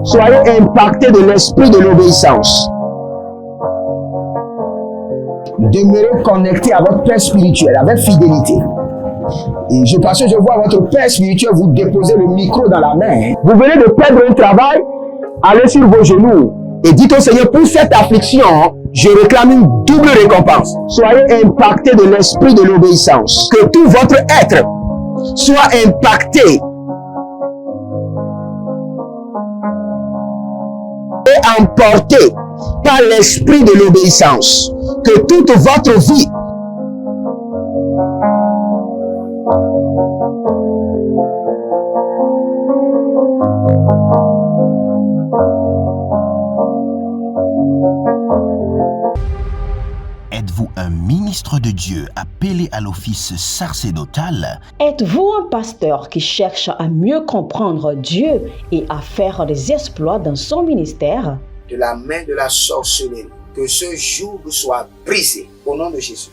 Soyez impactés de l'esprit de l'obéissance. Demeurez connectés à votre Père spirituel avec fidélité. Et parce que je vois votre Père spirituel vous déposer le micro dans la main. Vous venez de perdre un travail, allez sur vos genoux et dites au Seigneur, pour cette affliction, je réclame une double récompense. Soyez impactés de l'esprit de l'obéissance. Que tout votre être soit impacté et emporté par l'esprit de l'obéissance. Que toute votre vie Êtes-vous un ministre de Dieu appelé à l'office sacerdotal? Êtes-vous un pasteur qui cherche à mieux comprendre Dieu et à faire des exploits dans son ministère? De la main de la sorcellerie, que ce joug soit brisé au nom de Jésus.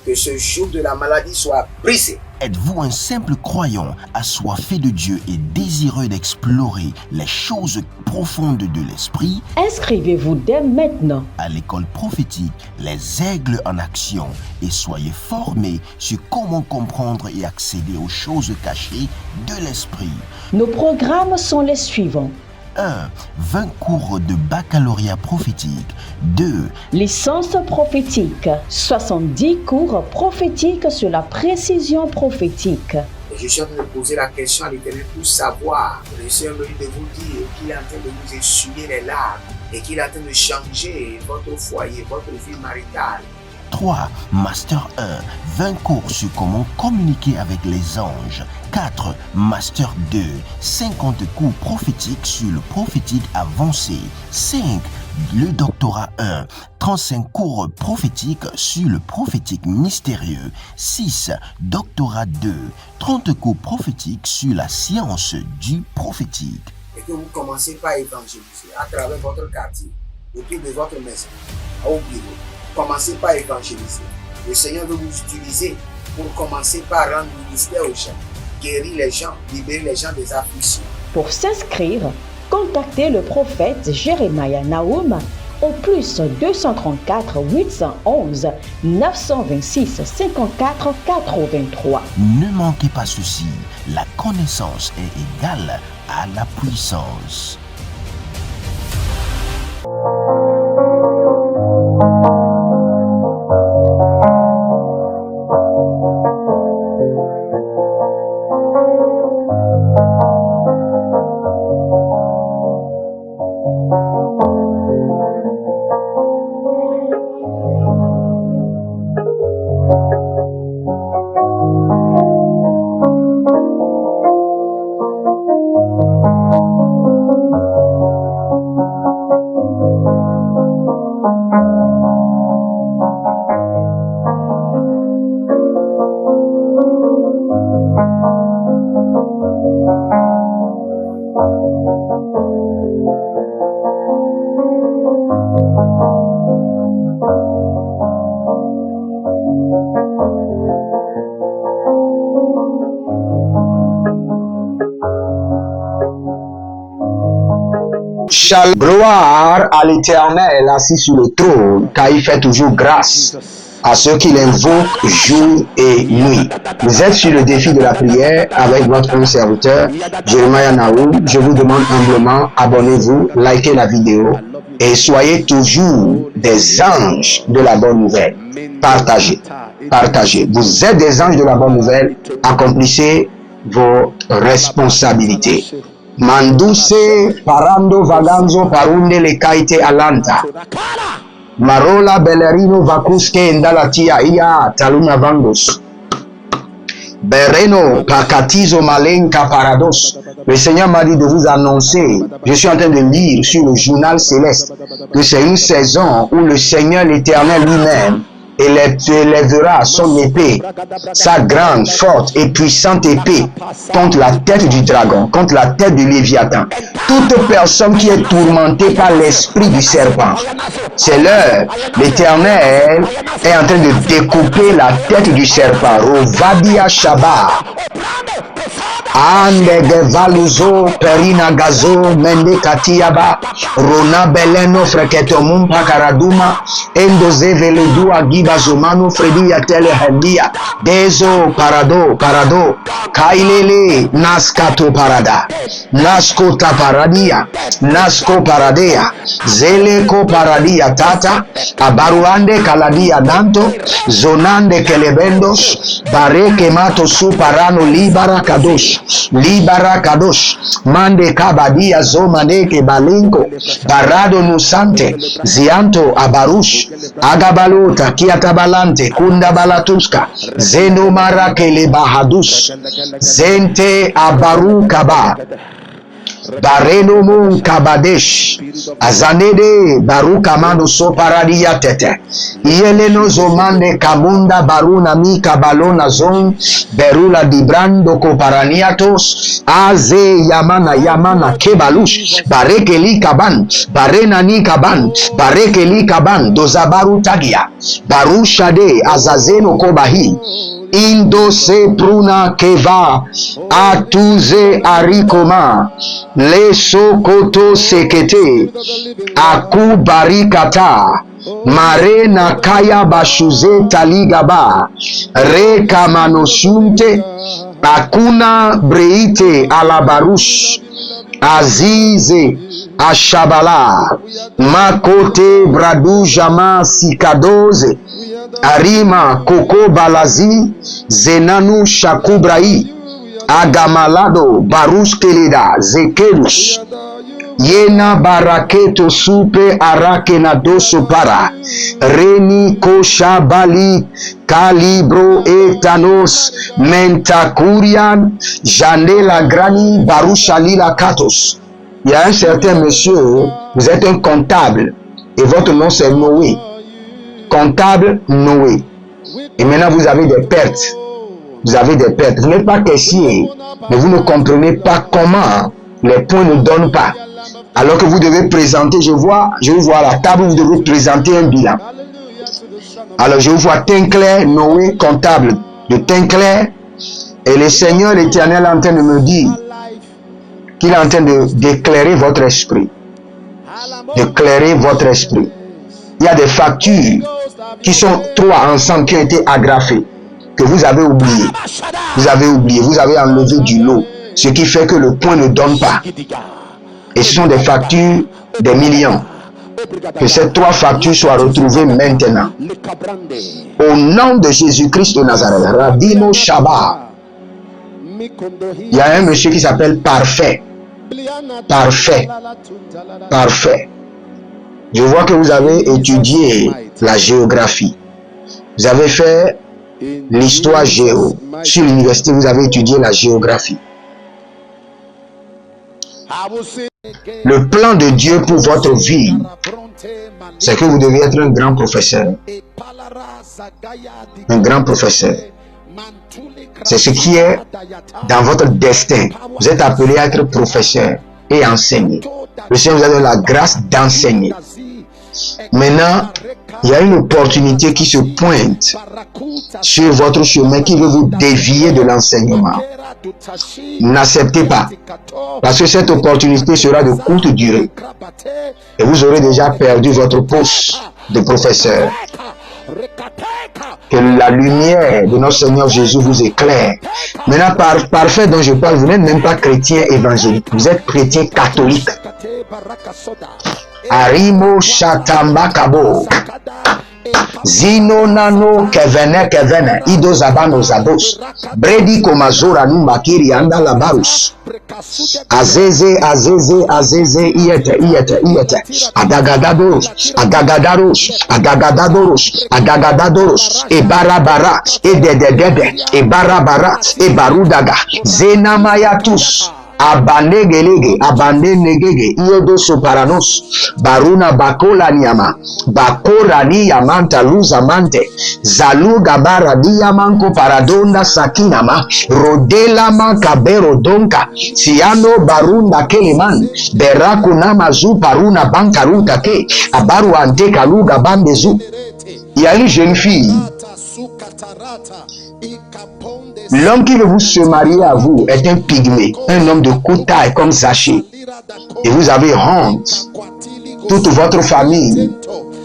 Que ce joug de la maladie soit brisé. Êtes-vous un simple croyant assoiffé de Dieu et désireux d'explorer les choses profondes de l'esprit? Inscrivez-vous dès maintenant À l'école prophétique Les Aigles en Action et soyez formés sur comment comprendre et accéder aux choses cachées de l'esprit. Nos programmes sont les suivants. 1. 20 cours de baccalauréat prophétique. 2. Licence prophétique, 70 cours prophétiques sur la précision prophétique. Et je suis en train de poser la question à l'Éternel pour savoir. Le Seigneur me dit de vous dire qu'il est en train de vous essuyer les larmes et qu'il est en train de changer votre foyer, votre vie maritale. 3. Master 1. 20 cours sur comment communiquer avec les anges. 4. Master 2. 50 cours prophétiques sur le prophétique avancé. 5. Le doctorat 1. 35 cours prophétiques sur le prophétique mystérieux. 6. Doctorat 2. 30 cours prophétiques sur la science du prophétique. Et que vous commencez par évangéliser à travers votre quartier, autour de votre maison, au bureau. Commencez par évangéliser. Le Seigneur veut vous utiliser pour commencer par rendre ministère aux gens, guérir les gens, libérer les gens des afflictions. Pour s'inscrire, contactez le prophète Jeremiah Nahum au plus 234 811 926 54 83. Ne manquez pas ceci, la connaissance est égale à la puissance. Gloire à l'Éternel assis sur le trône, car il fait toujours grâce à ceux qui l'invoquent jour et nuit. Vous êtes sur le défi de la prière avec votre serviteur Jeremiah Nahum. Je vous demande humblement, abonnez-vous, likez la vidéo et soyez toujours des anges de la bonne nouvelle. Partagez, partagez. Vous êtes des anges de la bonne nouvelle, accomplissez vos responsabilités. Manduse parando vaganzo parunde le kaite alanta. Marola belerino vakuske indalatia ia taluna vangos. Bereno pakatizo malenka parados. Le Seigneur m'a dit de vous annoncer, je suis en train de lire sur le journal céleste, que c'est une saison où le Seigneur l'Éternel lui-même élèvera son épée, sa grande, forte et puissante épée contre la tête du dragon, contre la tête du Léviathan. Toute personne qui est tourmentée par l'esprit du serpent, c'est l'heure. L'Éternel est en train de découper la tête du serpent. Rovadia Shabbat. Ande gevaluzo perina gazo mende katiaba rona beleno freketo mumpa karaduma endoze veledu agiba zomano fredi yatele hendia dezo parado kailele naskato parada naskota paradia nasko paradea zeleko paradia tata abaruande kaladia danto zonande kelebendos bareke mato suparano libara kadosh mande kabadia zomaneke balinko barado nusante zianto abarush agabalota kiatabalante kunda balatuska zeno marakele bahadus zente abaru kaba bareno mun kabadesh azanede baruka mando so paradia tete yeleno zomande kabunda baruna mi kabalona zon berula dibrando koparaniatos aze yamana kebalush barekeli kaban barena ni kaban barekeli kaban dozabaru tagia barushade azazeno kobahi indo se pruna keva atuze arikoma leso koto sekete aku barikata mare na kaya bashuze taligaba reka manosunte akuna breite alabarush azize ashabala makote bradu jama sikadoze arima koko balazi zenanu shakubrai agamalado barush kelida zekerush yena baraketo supe arake na doso para reni kosha bali kalibro etanos mentakurian janela grani barusha lila katos. Il y a un certain monsieur, vous êtes un comptable et votre nom c'est Noé. Comptable Noé. Et maintenant vous avez des pertes. Vous avez des pertes. Vous n'êtes pas caissier, mais vous ne comprenez pas comment les points ne donnent pas. Alors que vous devez présenter, je vous vois à la table, vous devez présenter un bilan. Alors je vous vois Tinclair, Noé, comptable de Tinclair, et le Seigneur l'Éternel est en train de me dire qu'il est en train d'éclairer votre esprit. D'éclairer votre esprit. Il y a des factures qui sont trois ensemble, qui ont été agrafées, que vous avez oublié. Vous avez oublié, vous avez enlevé du lot, ce qui fait que le point ne donne pas. Et ce sont des factures des millions. Que ces trois factures soient retrouvées maintenant. Au nom de Jésus-Christ de Nazareth, Radimo Shabbat. Il y a un monsieur qui s'appelle Parfait. Parfait. Parfait. Je vois que vous avez étudié la géographie. Vous avez fait l'histoire géo. Sur l'université, vous avez étudié la géographie. Le plan de Dieu pour votre vie, c'est que vous devez être un grand professeur. Un grand professeur. C'est ce qui est dans votre destin. Vous êtes appelé à être professeur et enseigner. Le Seigneur vous a donné la grâce d'enseigner. Maintenant, il y a une opportunité qui se pointe sur votre chemin qui veut vous dévier de l'enseignement. N'acceptez pas, parce que cette opportunité sera de courte durée et vous aurez déjà perdu votre poste de professeur. Que la lumière de notre Seigneur Jésus vous éclaire. Maintenant, parfait dont je parle, vous n'êtes même pas chrétien évangélique, vous êtes chrétien catholique. Arimo Shatamba Kabo Zino Nano Kevene Ido Zabano Zados Bredi Komazora Numbakiri Anda Labarus Azeze Iete Adagadadoros Ebarabara Ebarabara Ebarudaga Zenamayatus Abandenegege Iedo Soparanos Baruna Bakola Niama Bakora Niamanta Luzamante Zaluga Bara Diamanko Paradonda Sakinama Rodelama Kabero Donka Siano Barunda Keleman Berakunama Zu Paruna Bankaruta Ke Abaru Ante Kaluga Bandezu. Il y a une jeune fille L'homme qui veut vous se marier à vous est un pygmée, un homme de courte taille comme Zaché. Et vous avez honte. Toute votre famille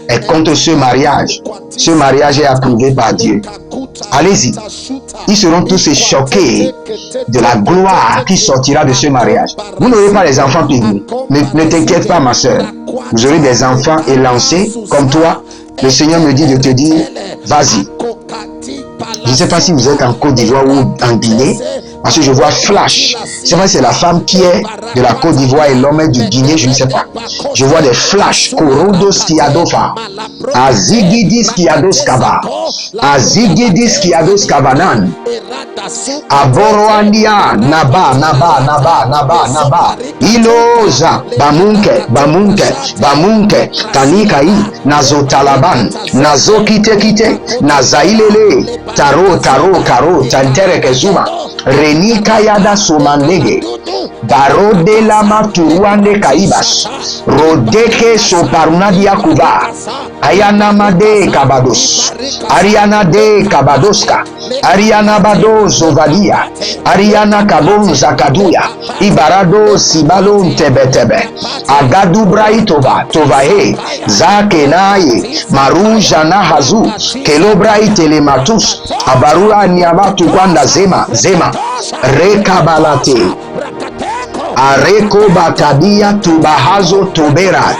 est contre ce mariage. Ce mariage est approuvé par Dieu. Allez-y. Ils seront tous choqués de la gloire qui sortira de ce mariage. Vous n'aurez pas les enfants pygmées. Ne t'inquiète pas, ma soeur. Vous aurez des enfants élancés comme toi. Le Seigneur me dit de te dire, vas-y. Je ne sais pas si vous êtes en Côte d'Ivoire ou en Guinée, parce que je vois flash. C'est vrai, c'est la femme qui est de la Côte d'Ivoire et l'homme est du Guinée, je ne sais pas. Je vois des flashs. Korodos Kiadofa, Azigidis Kiados Kaba, Azigidis Kiados Kabanan, Aboroandia, Naba, Iloza, Bamunke, Tanikai, Nazotalaban, Nazokite, Nazailele, Taro, Karo, Tantere Zuma, Reni Kayada Somanege, Barode Lama Turuande Kaibas, Rodeke Soparunadia Kuba, Ayana de Kabados, Ariana de Kabadoska, Ariana Bado Zovalia, Ariana Kabon Zakaduya, Ibarado Sibalon Tebetebe, Agadu Braitoba, Tovahe, Zakenaye, Marujana Hazu, Kelobrai Telematus, Abarua Niamatu Kwanda Zema, Rekabalate, Areko Batadia Tubahazo Tobera,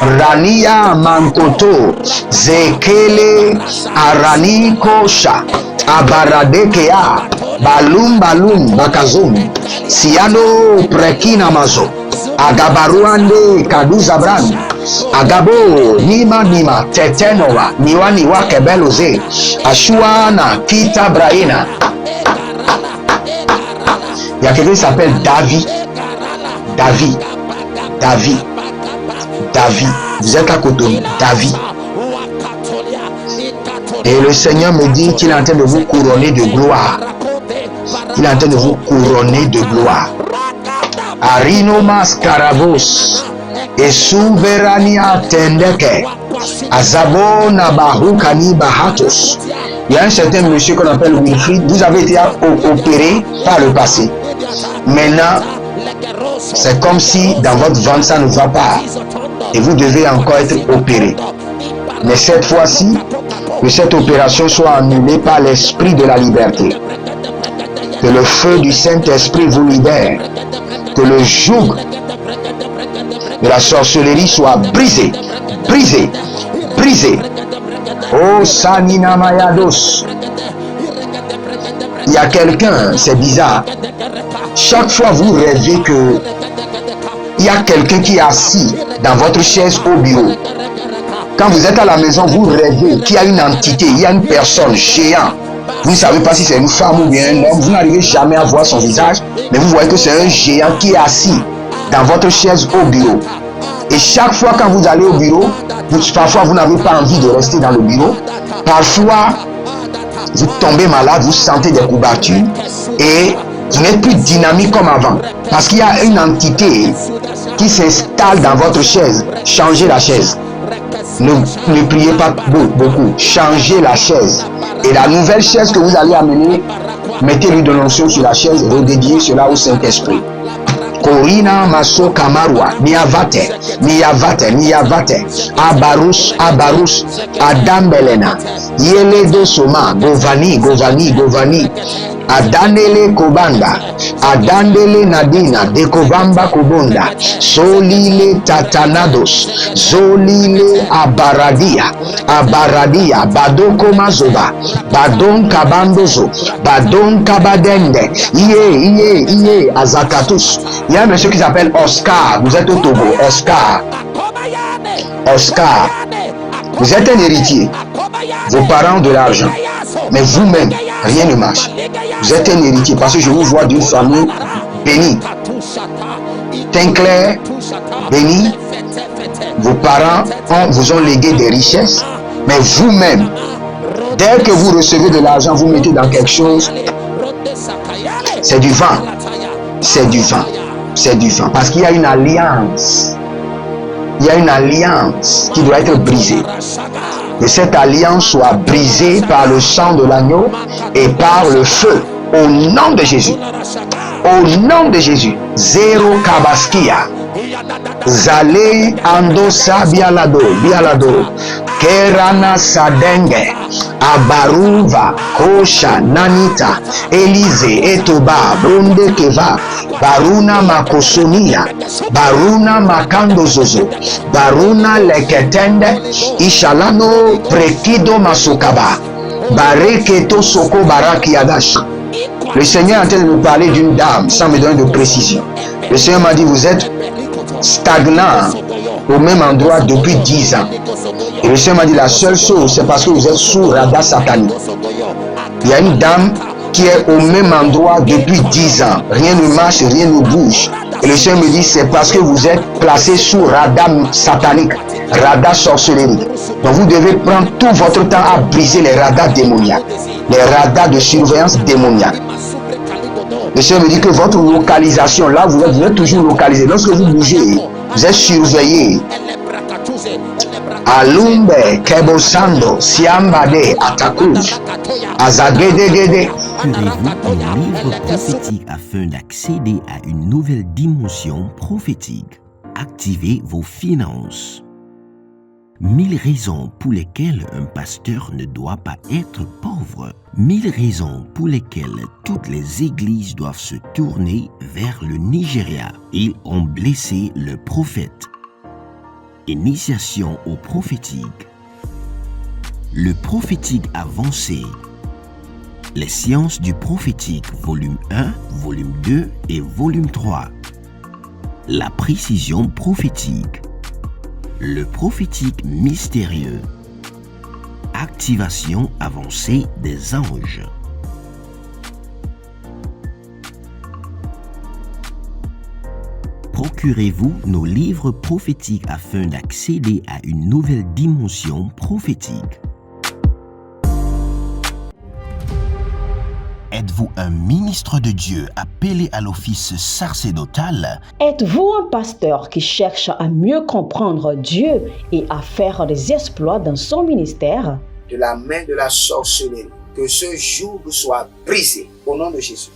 Rania Mankoto, Zekele Arani Kosha, Abaradekea, Balum Bakazum, Siano Prekina Mazo, Agabaruande Kaduzabran, Agabo Nima Tetenova, Niwa Kebeloze, Ashuana Kita Braina. Il y a quelqu'un qui s'appelle David. Vous êtes à Cotonou, David. Et le Seigneur me dit qu'il est en train de vous couronner de gloire. Arino Mascaravos et Souverania Tendeke, Azabona Bahukani Bahatos. Il y a un certain monsieur qu'on appelle Wilfried. Vous avez été opéré par le passé. Maintenant, c'est comme si dans votre ventre ça ne va pas. Et vous devez encore être opéré. Mais cette fois-ci, que cette opération soit annulée par l'esprit de la liberté. Que le feu du Saint-Esprit vous libère. Que le joug de la sorcellerie soit brisé. Oh Sanina Mayados. Il y a quelqu'un, c'est bizarre. Chaque fois vous rêvez que il y a quelqu'un qui est assis dans votre chaise au bureau. Quand vous êtes à la maison, vous rêvez qu'il y a une entité, il y a une personne géante. Vous ne savez pas si c'est une femme ou bien un homme. Vous n'arrivez jamais à voir son visage, mais vous voyez que c'est un géant qui est assis dans votre chaise au bureau. Et chaque fois quand vous allez au bureau, parfois vous n'avez pas envie de rester dans le bureau. Parfois, vous tombez malade, vous sentez des courbatures et vous n'êtes plus dynamique comme avant. Parce qu'il y a une entité qui s'installe dans votre chaise. Changez la chaise. Ne priez pas beaucoup. Changez la chaise. Et la nouvelle chaise que vous allez amener, mettez-lui de l'onction sur la chaise et redédiez cela au Saint-Esprit. Corina Maso Kamarwa, Niavate, Abarus, Adambelena, Yele Soma, Govani, Adanele Kobanda, Adandele Nadina, Dekovamba Kobonda, Solile Tatanados, Zolile Abaradia, Badoko Mazoba, Badon Kabandozo, Badon Kabadende, Iye, Azakatus. Il y a un monsieur qui s'appelle Oscar, vous êtes au Togo, Oscar, vous êtes un héritier, vos parents ont de l'argent, mais vous-même, rien ne marche. Vous êtes un héritier parce que je vous vois d'une famille bénie. Teint clair, béni. Vos parents vous ont légué des richesses, mais vous-même, dès que vous recevez de l'argent, vous mettez dans quelque chose. C'est du vent. Parce qu'il y a une alliance. Il y a une alliance qui doit être brisée. que cette alliance soit brisée par le sang de l'agneau et par le feu. Au nom de Jésus. Au nom de Jésus. Zéro kabaskia. Zale andosa bialado. Kerana sadenge. Abaruva. Kosha nanita. Elize etoba. Bronde keva. Baruna makosonia. Baruna makando zozo. Baruna leketende. Ishalano prekido masokaba. Bareketo soko baraki yadash. Le Seigneur est en train de nous parler d'une dame sans me donner de précision. Le Seigneur m'a dit, vous êtes stagnant au même endroit depuis 10 ans. Et le Seigneur m'a dit, la seule chose, c'est parce que vous êtes sous radar satanique. Il y a une dame qui est au même endroit depuis 10 ans. Rien ne marche, rien ne bouge. Et le Seigneur me dit, c'est parce que vous êtes placé sous radar satanique, radar sorcellerie. Donc vous devez prendre tout votre temps à briser les radars démoniaques, les radars de surveillance démoniaque. Le Seigneur me dit que votre localisation, là vous êtes toujours localisé. Lorsque vous bougez, vous êtes surveillé. Alumbe, Kebosando, Siambade, Atakuj, Azagedegede. Procurez-vous un livre prophétique afin d'accéder à une nouvelle dimension prophétique. Activez vos finances. 1000 raisons pour lesquelles un pasteur ne doit pas être pauvre. 1000 raisons pour lesquelles toutes les églises doivent se tourner vers le Nigeria. Ils ont blessé le prophète. Initiation au prophétique. Le prophétique avancé. Les sciences du prophétique, volume 1, volume 2 et volume 3. La précision prophétique. Le prophétique mystérieux. Activation avancée des anges. Procurez-vous nos livres prophétiques afin d'accéder à une nouvelle dimension prophétique. Êtes-vous un ministre de Dieu appelé à l'office sacerdotal? Êtes-vous un pasteur qui cherche à mieux comprendre Dieu et à faire des exploits dans son ministère? De la main de la sorcellerie, que ce joug soit brisé au nom de Jésus.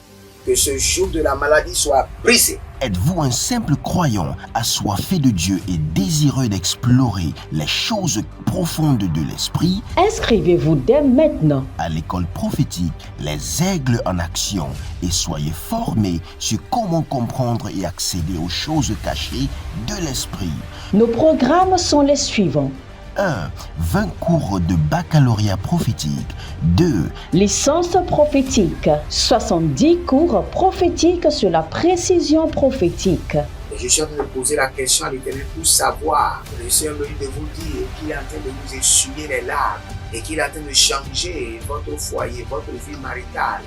Que ce joug de la maladie soit brisé. Êtes-vous un simple croyant assoiffé de Dieu et désireux d'explorer les choses profondes de l'esprit? Inscrivez-vous dès maintenant À l'école prophétique, les aigles en action, et soyez formés sur comment comprendre et accéder aux choses cachées de l'esprit. Nos programmes sont les suivants. 1. 20 cours de baccalauréat prophétique. 2. Licence prophétique. 70 cours prophétiques sur la précision prophétique. Et je suis en train de poser la question à l'Éternel pour savoir. Le Seigneur me dit de vous dire qu'il est en train de vous essuyer les larmes et qu'il est en train de changer votre foyer, votre vie maritale.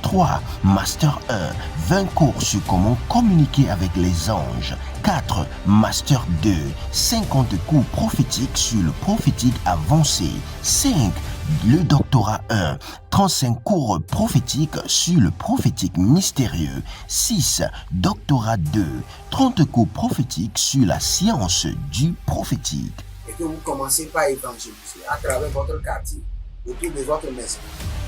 3. Master 1. 20 cours sur comment communiquer avec les anges. 4. Master 2. 50 cours prophétiques sur le prophétique avancé. 5. Le doctorat 1. 35 cours prophétiques sur le prophétique mystérieux. 6. Doctorat 2. 30 cours prophétiques sur la science du prophétique. Et que vous commencez par évangéliser à travers votre quartier, autour de votre maison,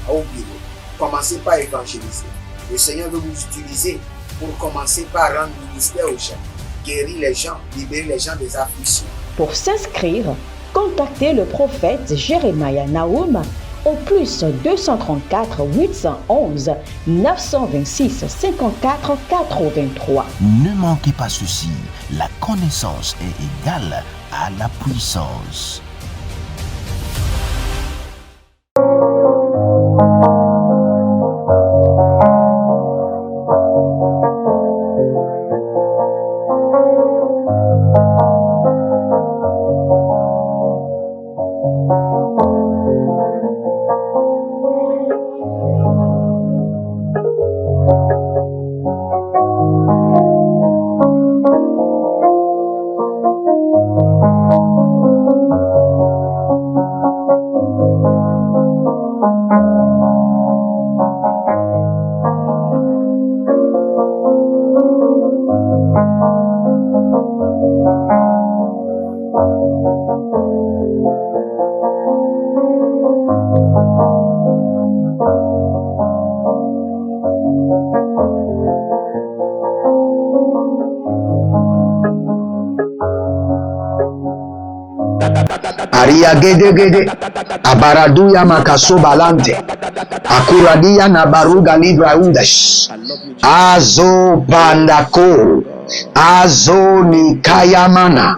au bureau. Commencez par évangéliser. Le Seigneur veut vous utiliser pour commencer par rendre ministère aux gens, guérir les gens, libérer les gens des afflictions. Pour s'inscrire, contactez le prophète Jeremiah Nahum au plus 234 811 926 54 83. Ne manquez pas ceci, la connaissance est égale à la puissance. Aria gede gede. Abaraduya makaso balante. Akuradia na baruga libra udash. Azo pandako. Azo ni kayamana.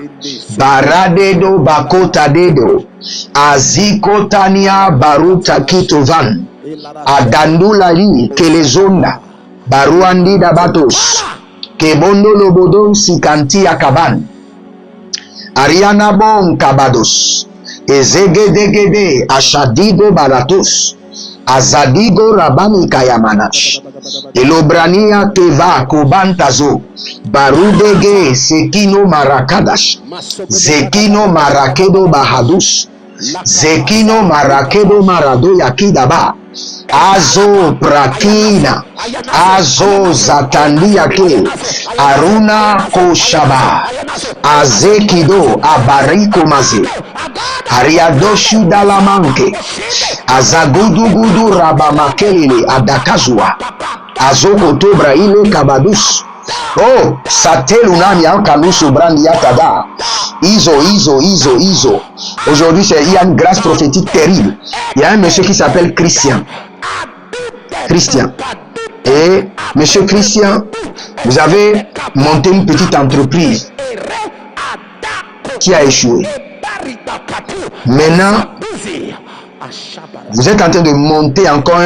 Baradedo bakota dedo. Aziko tania baruta kitovan. Adandula li kelezonda. Baruandi da batos. Kebondo lobodon sikanti akaban. Ariana bon kabados. Ezegedegede ashadigo baratos. Azadigo rabani kayamanash. Elobrania teva kobantazo. Barudege sekino marakadash. Zekino marakedo bahadus. Zekino marakedo marado yakidaba. Azo prakina. Azo zatandia ke. Aruna koshaba. Azekido abariko maze. Ariadoshu dalamanke. Azagudu gudu rabamakele adakazua. Azoko tobra ile kabadus. Oh, satelunami ankanusu brandi yatada. Iso. Aujourd'hui, il y a une grâce prophétique terrible. Il y a un monsieur qui s'appelle Christian. Et monsieur Christian, vous avez monté une petite entreprise qui a échoué. Maintenant, vous êtes en train de monter encore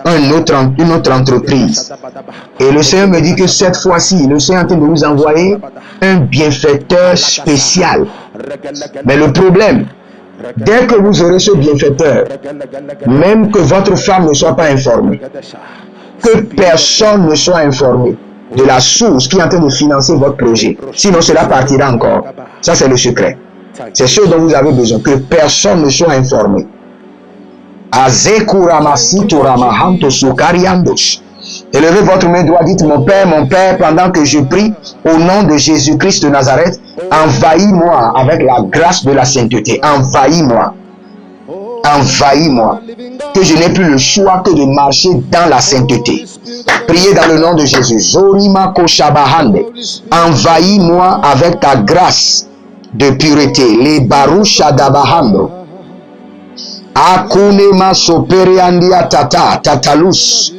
une autre entreprise. Et le Seigneur me dit que cette fois-ci, le Seigneur est en train de vous envoyer un bienfaiteur spécial. Mais le problème, dès que vous aurez ce bienfaiteur, même que votre femme ne soit pas informée, que personne ne soit informé de la source qui est en train de financer votre projet, sinon cela partira encore. Ça, c'est le secret. C'est ce dont vous avez besoin, que personne ne soit informé. Élevez votre main droite, dites mon Père, pendant que je prie au nom de Jésus-Christ de Nazareth, envahis-moi avec la grâce de la sainteté. Envahis-moi, que je n'ai plus le choix que de marcher dans la sainteté. Priez dans le nom de Jésus. Zorima koshabahande. Envahis-moi avec ta grâce de pureté. Les barusha dabahando. Akunema soperiandia tatalus.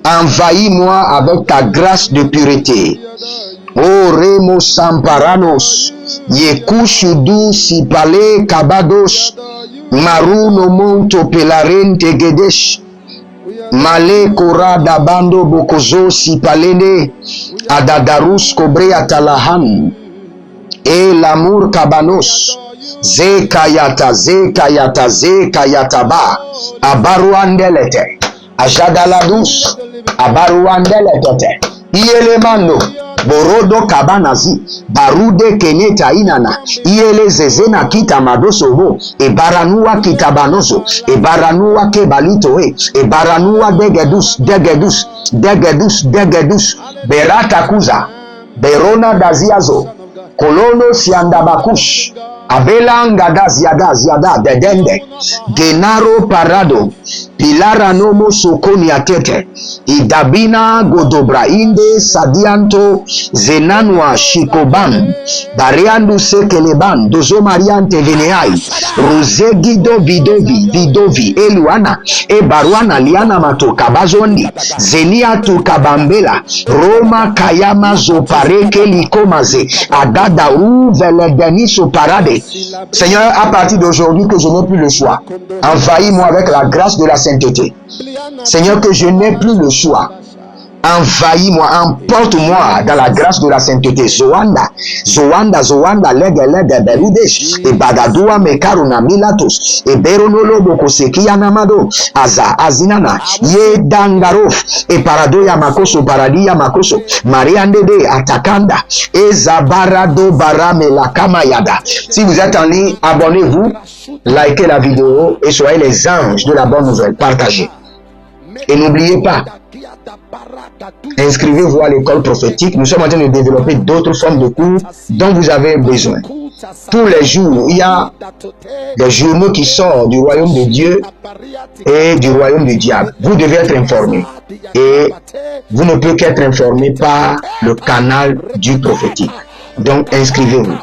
Envahis-moi avec ta grâce de pureté. O remo samparanos. Yekushudu sipale kabados. Maruno monto pelarente gedesh. Male korada bando bokozo sipalene. Adadarus kobrea talahan. E l'amour kabanos. Zekayata ba. Abaruandelete. Ajadaladus. Abaruandeletete. Ielemano. Borodo kabanazi. Barude keneta inana. Iele zezena kita madosobo. E baranua kitabanoso. E baranua kebalitoe. E baranua degedus. Berata kuza. Berona daziazo. Kolono siandabakush. Abelanga ziada dedende. Genaro parado. Pilara nomo sokoni atete. Idabina godobra inde sadianto zenanwa shikoban. Bariandu sekeleban dozo mariante veneai. Rosegido vidovi eluana. E baruana liana matoka bazondi. Zeniatu kabambela. Roma kayama zopareke likomaze. Adada ou veledeniso parade. Seigneur, à partir d'aujourd'hui que je n'ai plus le choix, envahis-moi avec la grâce de la sainteté. Seigneur, que je n'ai plus le choix. Envahis-moi, emporte-moi dans la grâce de la sainteté. Zoanda, lega, berudesh, et bagadoua mekaruna milatos, et beronolo bokoseki anamado, azinana, ye dangarof, et paradoya makoso, paradia makoso, mariandede, atakanda, et zabarado barame la kamayada. Si vous êtes en ligne, abonnez-vous, likez la vidéo, et soyez les anges de la bonne nouvelle. Partagez. Et n'oubliez pas, inscrivez-vous à l'école prophétique. Nous sommes en train de développer d'autres formes de cours dont vous avez besoin. Tous les jours, il y a des journaux qui sortent du royaume de Dieu et du royaume du diable. Vous devez être informé. Et vous ne pouvez qu'être informé par le canal du prophétique. Donc inscrivez-vous.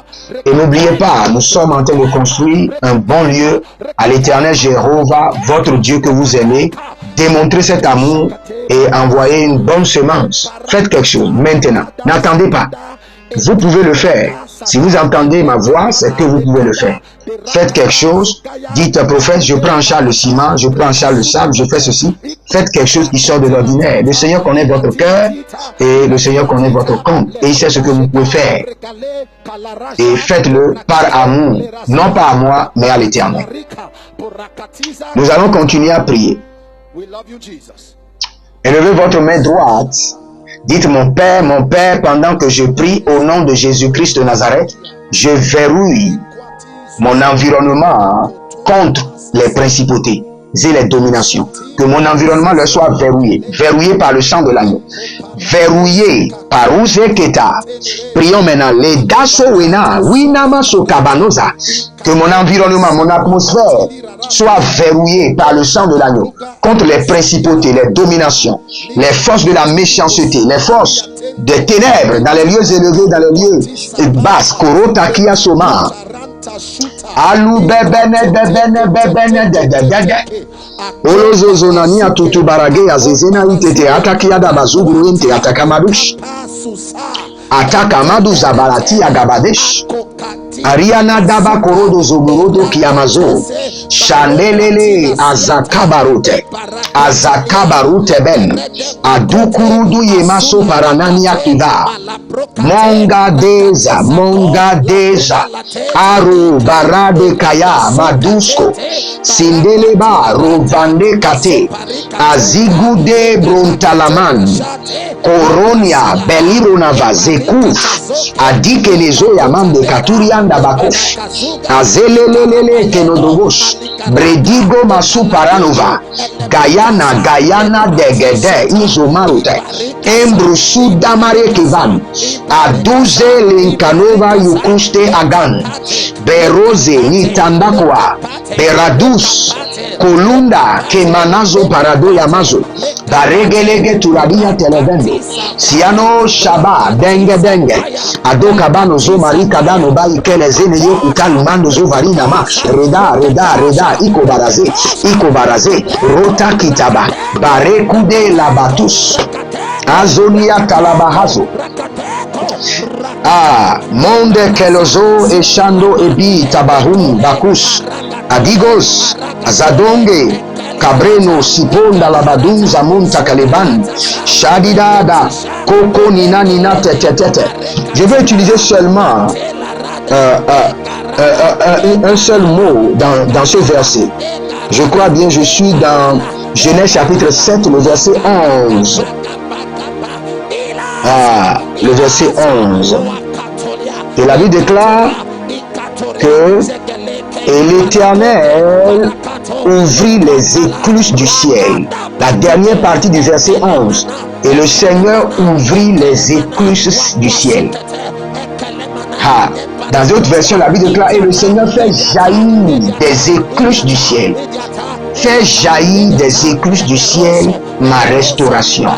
Et n'oubliez pas, nous sommes en train de construire un bon lieu à l'Éternel Jéhovah, votre Dieu que vous aimez. Démontrez cet amour et envoyez une bonne semence. Faites quelque chose maintenant. N'attendez pas. Vous pouvez le faire. Si vous entendez ma voix, c'est que vous pouvez le faire. Faites quelque chose. Dites au prophète, je prends en charge le ciment, je prends en charge le sable, je fais ceci. Faites quelque chose qui sort de l'ordinaire. Le Seigneur connaît votre cœur et le Seigneur connaît votre compte. Et il sait ce que vous pouvez faire. Et faites-le par amour. Non pas à moi, mais à l'Éternel. Nous allons continuer à prier. Élevez votre main droite. Dites mon Père, pendant que je prie au nom de Jésus-Christ de Nazareth, je verrouille mon environnement contre les principautés et les dominations. Que mon environnement leur soit verrouillé. Verrouillé par le sang de l'agneau. Verrouillé par Uzeketa. Prions maintenant. Les Dasowena, Winama Sokabanoza. Que mon environnement, mon atmosphère soit verrouillé par le sang de l'agneau contre les principautés, les dominations, les forces de la méchanceté, les forces des ténèbres dans les lieux élevés, dans les lieux basses. Korotakia Soma. Alou bebene Olozo zonani atutu barage azezena itete atakia da bazuguru inte atakamadush atakamadu zabalati agabadesh Ariana daba korodo zogurodo kiamazo Shandelele azakabarute ben adukurudu yemaso paranani akiva monga deza aro barade kaya madusko sindeleba rovande kate azigude brontalaman koronia belirona vazekuf adikelezo ya mambe katurianda bakof azelelelele kenodogosh bredigo masu paranova gayana degede izomarute embrusu damare kivan aduze linkanova yukuste agan beroze nitandakwa beradus kolunda kemanazo parado yamazo baregelege turadia televendo siano shaba denge adokabano zo marika dano bai kelezene yoku kalumando zo varina ma reda iko baraze rota kitaba barekude labatus azonia talabahazo monde kelozo eshando ebi tabahum bakus adigos azadonge Cabreno, Siponda, Labadouza, Monta, Caliban, Shadidada, Coco, Nina, Tete. Je vais utiliser seulement un seul mot dans ce verset. Je crois bien, je suis dans Genèse chapitre 7, le verset 11. Le verset 11. Et la Bible déclare que et l'Éternel ouvrit les écluses du ciel. La dernière partie du verset 11. Et le Seigneur ouvrit les écluses du ciel. Dans d'autres versions, la Bible déclare et le Seigneur fait jaillir des écluses du ciel. Fait jaillir des écluses du ciel ma restauration.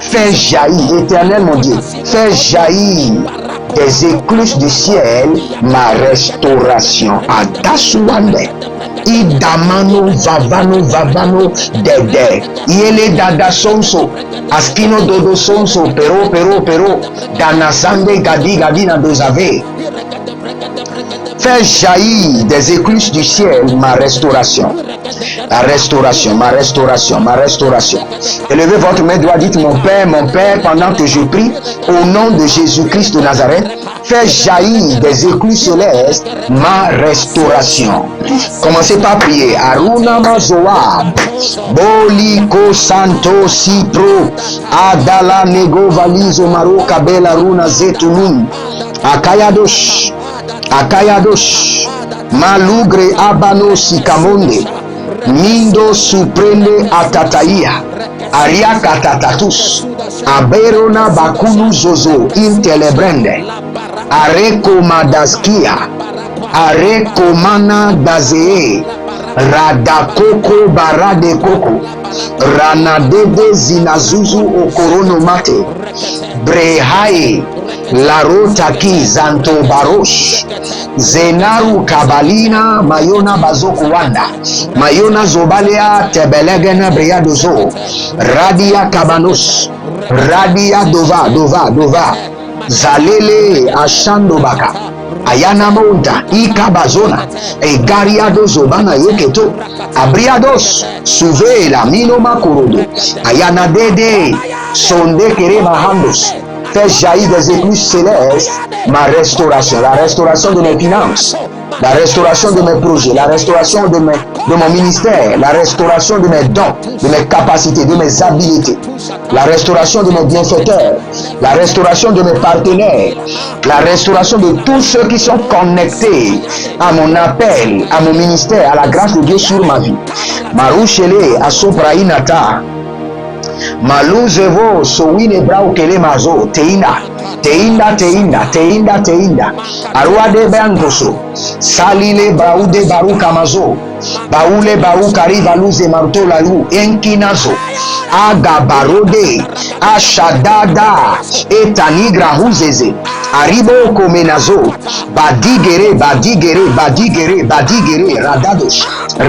Fait jaillir, l'Éternel mon Dieu, fait jaillir des écluses du ciel ma restauration. Adasuande idamano vavano dede yele dada sonso askino dodo sonso pero danasande gadi na dozave. Fais jaillir des écluses du ciel ma restauration. Ma restauration. Élevez votre main droite, dites mon Père, pendant que je prie, au nom de Jésus-Christ de Nazareth, fais jaillir des écluses célestes ma restauration. Commencez par prier. Aruna Mazoa, Boliko Santo Cipro, Adala Nego Valizo Maroka Bela Runa Zetunum, Akayadosh, Malugre Abano Sikamonde, Mindo Suprende Atataia, Ariaka Tatatus, Aberona Bakulu Zozo Intelebrende, Areko Madaskia, Areko Mana Dazee, Radakoko Barade Koko, Ranadede Zinazuzu Okorono Mate, Brehae, Laro taki zanto barosh. Zenaru kabalina mayona bazokuwanda. Mayona zobalea tebelegena briadozo. Radia kabanos. Radia dova. Zalele ashando baka. Ayana monta ikabazona egariado zobana yeketo abriados suvela minoma kurodo ayana dede sonde kere mahandos. Fais jaillir des écluses célestes ma restauration, la restauration de mes finances, la restauration de mes projets, la restauration de mon ministère, la restauration de mes dons, de mes capacités, de mes habiletés, la restauration de mes bienfaiteurs, la restauration de mes partenaires, la restauration de tous ceux qui sont connectés à mon appel, à mon ministère, à la grâce de Dieu sur ma vie. Marouchele asoprainata. Maluzevo sowine brau kele mazo teinda aruade bangoso salile braude baruka mazo baule baruka rivaluze marto lalu enkinazo agabarode ashadada etanigra huzeze aribo komenazo badigere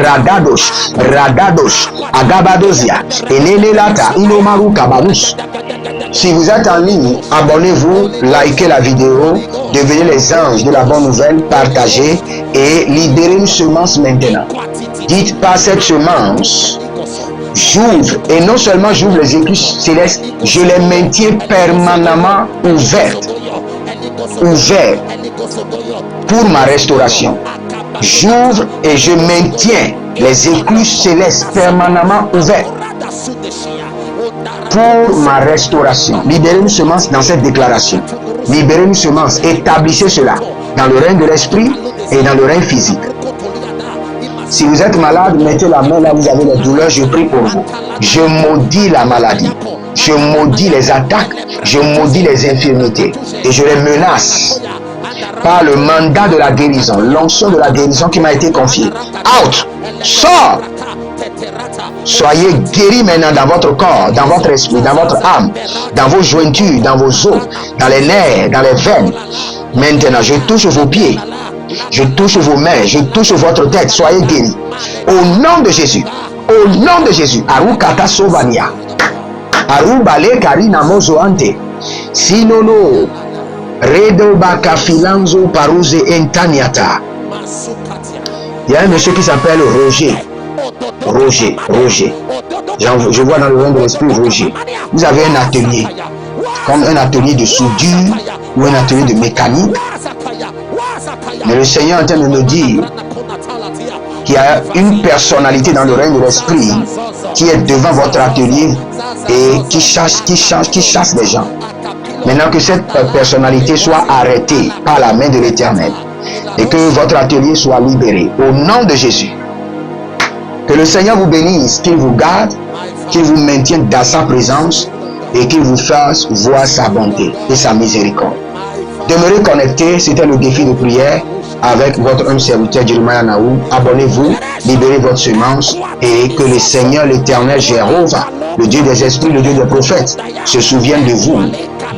radados agabadozia elelelata inomaru kabarus. Si vous êtes en ligne, abonnez-vous, likez la vidéo, devenez les anges de la bonne nouvelle, partagez et libérez une semence maintenant. Dites pas cette semence, j'ouvre, et non seulement j'ouvre les écluses célestes, je les maintiens permanemment ouvertes pour ma restauration. J'ouvre et je maintiens les écluses célestes permanemment ouvertes pour ma restauration. Libérez une semence dans cette déclaration. Libérez une semence. Établissez cela dans le règne de l'esprit et dans le règne physique. Si vous êtes malade, mettez la main là où vous avez les douleurs. Je prie pour vous. Je maudis la maladie. Je maudis les attaques. Je maudis les infirmités. Et je les menace par le mandat de la guérison, l'onction de la guérison qui m'a été confiée. Out! Sors! Soyez guéris maintenant dans votre corps, dans votre esprit, dans votre âme, dans vos jointures, dans vos os, dans les nerfs, dans les veines. Maintenant, je touche vos pieds, je touche vos mains, je touche votre tête. Soyez guéris. Au nom de Jésus. Au nom de Jésus. Arukata Sovania. Arubale Karina Mozoante. Sinono. Redo Bakafilanzo Parouze Entaniata. Il y a un monsieur qui s'appelle Roger. Je vois dans le règne de l'esprit Roger. Vous avez un atelier, comme un atelier de soudure ou un atelier de mécanique. Mais le Seigneur est en train de me dire qu'il y a une personnalité dans le règne de l'esprit qui est devant votre atelier et qui chasse les gens. Maintenant que cette personnalité soit arrêtée par la main de l'Éternel et que votre atelier soit libéré au nom de Jésus. Que le Seigneur vous bénisse, qu'il vous garde, qu'il vous maintienne dans sa présence et qu'il vous fasse voir sa bonté et sa miséricorde. Demeurez connectés, c'était le défi de prière avec votre homme serviteur Jeremiah Naou. Abonnez-vous, libérez votre semence et que le Seigneur l'Éternel Jéhovah, le Dieu des esprits, le Dieu des prophètes, se souvienne de vous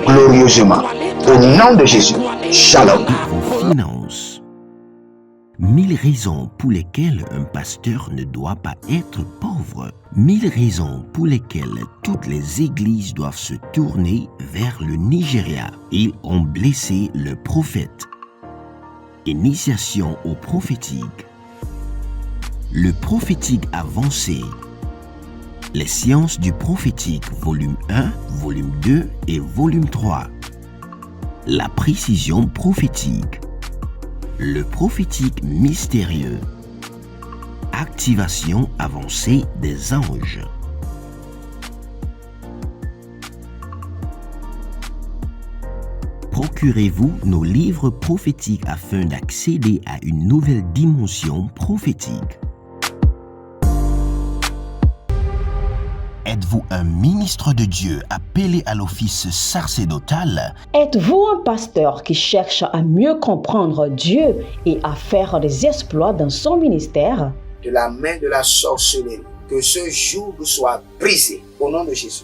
glorieusement. Au nom de Jésus. Shalom. Finances. 1000 raisons pour lesquelles un pasteur ne doit pas être pauvre. 1000 raisons pour lesquelles toutes les églises doivent se tourner vers le Nigeria. Ils ont blessé le prophète. Initiation au prophétique. Le prophétique avancé. Les sciences du prophétique, volume 1, volume 2 et volume 3. La précision prophétique. Le prophétique mystérieux. Activation avancée des anges. Procurez-vous nos livres prophétiques afin d'accéder à une nouvelle dimension prophétique. Êtes-vous un ministre de Dieu appelé à l'office sacerdotal? Êtes-vous un pasteur qui cherche à mieux comprendre Dieu et à faire des exploits dans son ministère? De la main de la sorcellerie, que ce joug soit brisé au nom de Jésus.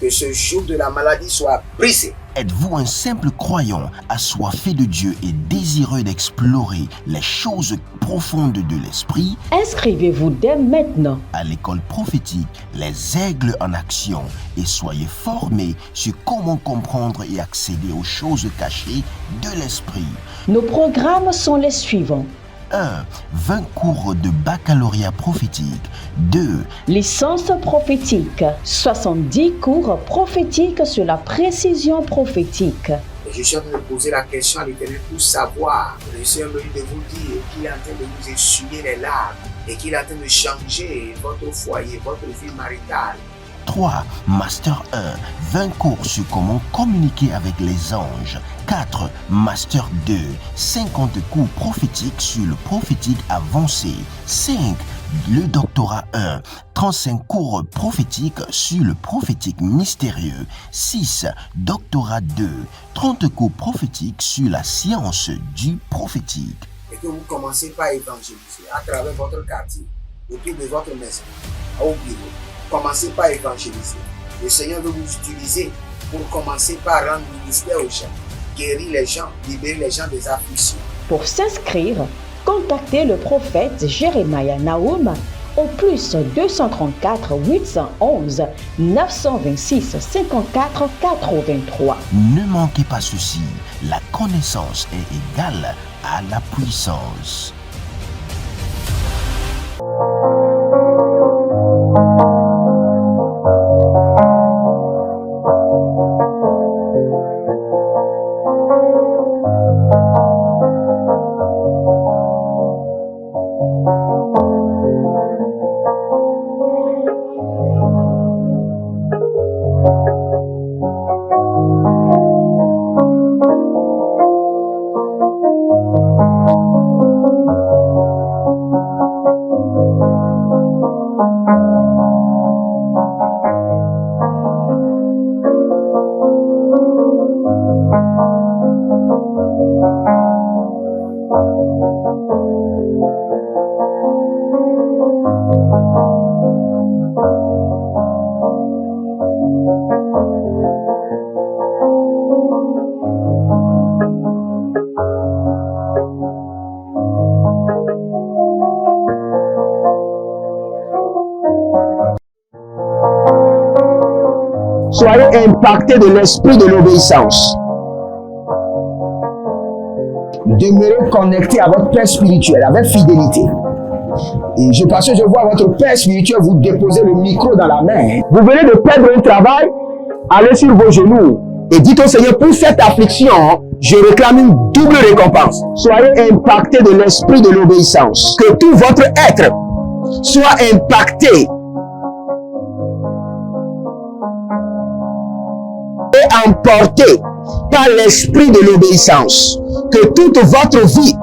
Que ce joug de la maladie soit brisé. Êtes-vous un simple croyant assoiffé de Dieu et désireux d'explorer les choses profondes de l'esprit? Inscrivez-vous dès maintenant À l'école prophétique Les Aigles en Action et soyez formés sur comment comprendre et accéder aux choses cachées de l'esprit. Nos programmes sont les suivants. 1. 20 cours de baccalauréat prophétique. 2. Licence prophétique. 70 cours prophétiques sur la précision prophétique. Et je suis en train de poser la question à l'Éternel pour savoir. Le Seigneur me dit de vous dire qu'il est en train de vous essuyer les larmes et qu'il est en train de changer votre foyer, votre vie maritale. 3. Master 1. 20 cours sur comment communiquer avec les anges. 4. Master 2. 50 cours prophétiques sur le prophétique avancé. 5. Le doctorat 1. 35 cours prophétiques sur le prophétique mystérieux. 6. Doctorat 2. 30 cours prophétiques sur la science du prophétique. Et que vous commencez par évangéliser à travers votre quartier, autour de votre maison, au bureau. Commencez par évangéliser. Le Seigneur veut vous utiliser pour commencer par rendre ministère aux gens, guérir les gens, libérer les gens des afflictions. Pour s'inscrire, contactez le prophète Jeremiah Nahum au plus 234 811 926 54 83. Ne manquez pas ceci, la connaissance est égale à la puissance. Soyez impactés de l'esprit de l'obéissance. Demeurez connectés à votre Père spirituel avec fidélité. Et parce que je vois votre Père spirituel vous déposer le micro dans la main. Vous venez de perdre un travail, allez sur vos genoux et dites au Seigneur, pour cette affliction, je réclame une double récompense. Soyez impactés de l'esprit de l'obéissance. Que tout votre être soit impacté et emporté par l'esprit de l'obéissance. Que toute votre vie